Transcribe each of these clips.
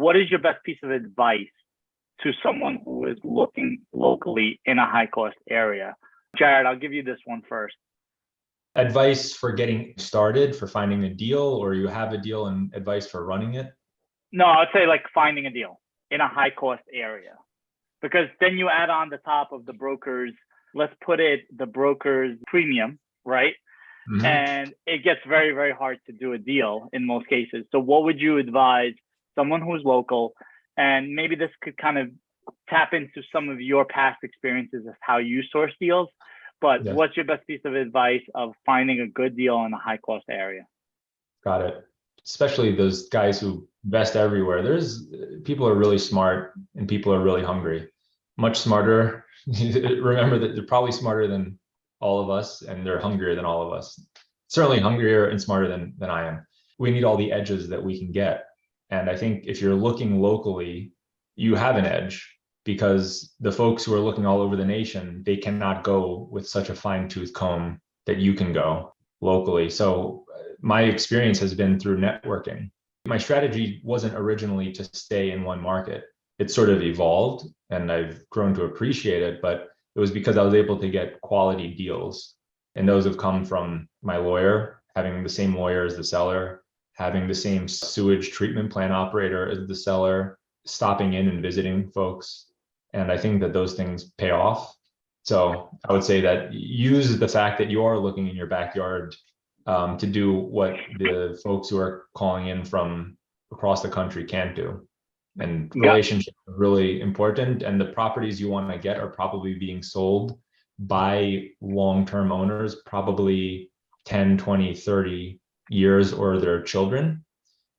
what is your best piece of advice to someone who is looking locally in a high cost area? Jared, I'll give you this one first. Advice for getting started, for finding a deal, or you have a deal and advice for running it? No, I'd say like finding a deal in a high cost area, because then you add on the top of the broker's, let's put it, the broker's premium, right? Mm-hmm. And it gets very, very hard to do a deal in most cases. So what would you advise someone who's local, and maybe this could kind of tap into some of your past experiences of how you source deals, but Yes. What's your best piece of advice of finding a good deal in a high cost area? Got it. Especially those guys who invest everywhere. There's people are really smart and people are really hungry, much smarter. Remember that they're probably smarter than all of us, and they're hungrier than all of us. Certainly hungrier and smarter than I am. We need all the edges that we can get. And I think if you're looking locally, you have an edge, because the folks who are looking all over the nation, they cannot go with such a fine-tooth comb that you can go locally. So my experience has been through networking. My strategy wasn't originally to stay in one market. It sort of evolved and I've grown to appreciate it, but it was because I was able to get quality deals. And those have come from my lawyer, having the same lawyer as the seller, having the same sewage treatment plant operator as the seller, stopping in and visiting folks. And I think that those things pay off. So I would say that use the fact that you are looking in your backyard to do what the folks who are calling in from across the country can't do. And relationships are really important. And the properties you want to get are probably being sold by long-term owners, probably 10, 20, 30 years, or their children.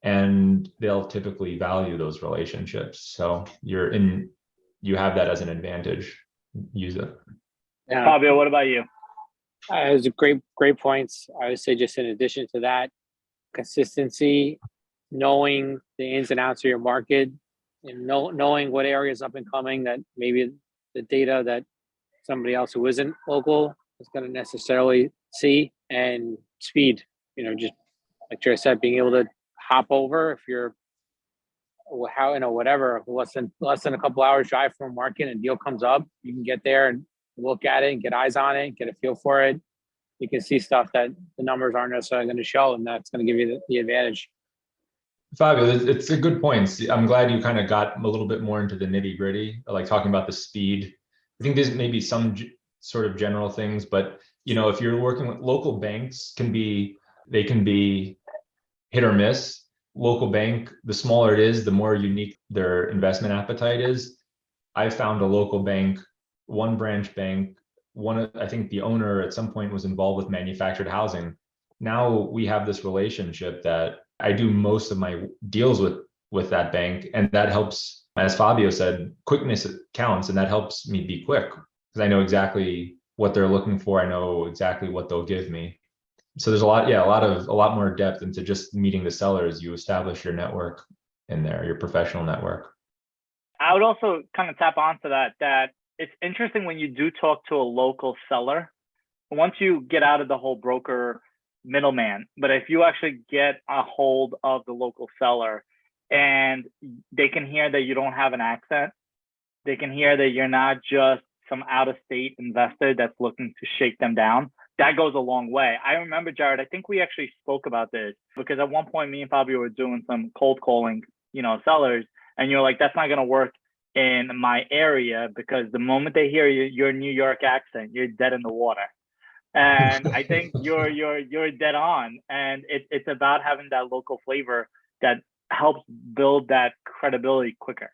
And they'll typically value those relationships. So you have that as an advantage. Use it. Yeah. Fabio, what about you? It was a great points. I would say, just in addition to that, consistency, knowing the ins and outs of your market, and knowing what areas up and coming that maybe the data that somebody else who isn't local is going to necessarily see, and speed. Just like Jerry said, being able to hop over if you're whatever, less than a couple hours drive from a market and a deal comes up, you can get there and look at it and get eyes on it, get a feel for it. You can see stuff that the numbers aren't necessarily going to show, and that's going to give you the advantage. Fabio, it's a good point. I'm glad you kind of got a little bit more into the nitty gritty, like talking about the speed. I think there's maybe some sort of general things, but if you're working with local banks, they can be hit or miss. Local bank, the smaller it is, the more unique their investment appetite is. I found a local bank, one branch bank, I think the owner at some point was involved with manufactured housing. Now we have this relationship that I do most of my deals with that bank, and that helps, as Fabio said, quickness counts, and that helps me be quick because I know exactly what they're looking for. I know exactly what they'll give me. So there's a lot more depth into just meeting the sellers. You establish your network in there, your professional network. I would also kind of tap onto that it's interesting when you do talk to a local seller, once you get out of the whole broker middleman, but if you actually get a hold of the local seller and they can hear that you don't have an accent, they can hear that you're not just some out-of-state investor that's looking to shake them down, that goes a long way. I remember, Jared, I think we actually spoke about this because at one point me and Fabio were doing some cold calling, sellers, and you're like, that's not going to work in my area because the moment they hear your New York accent, you're dead in the water. And I think you're dead on. And it's about having that local flavor that helps build that credibility quicker.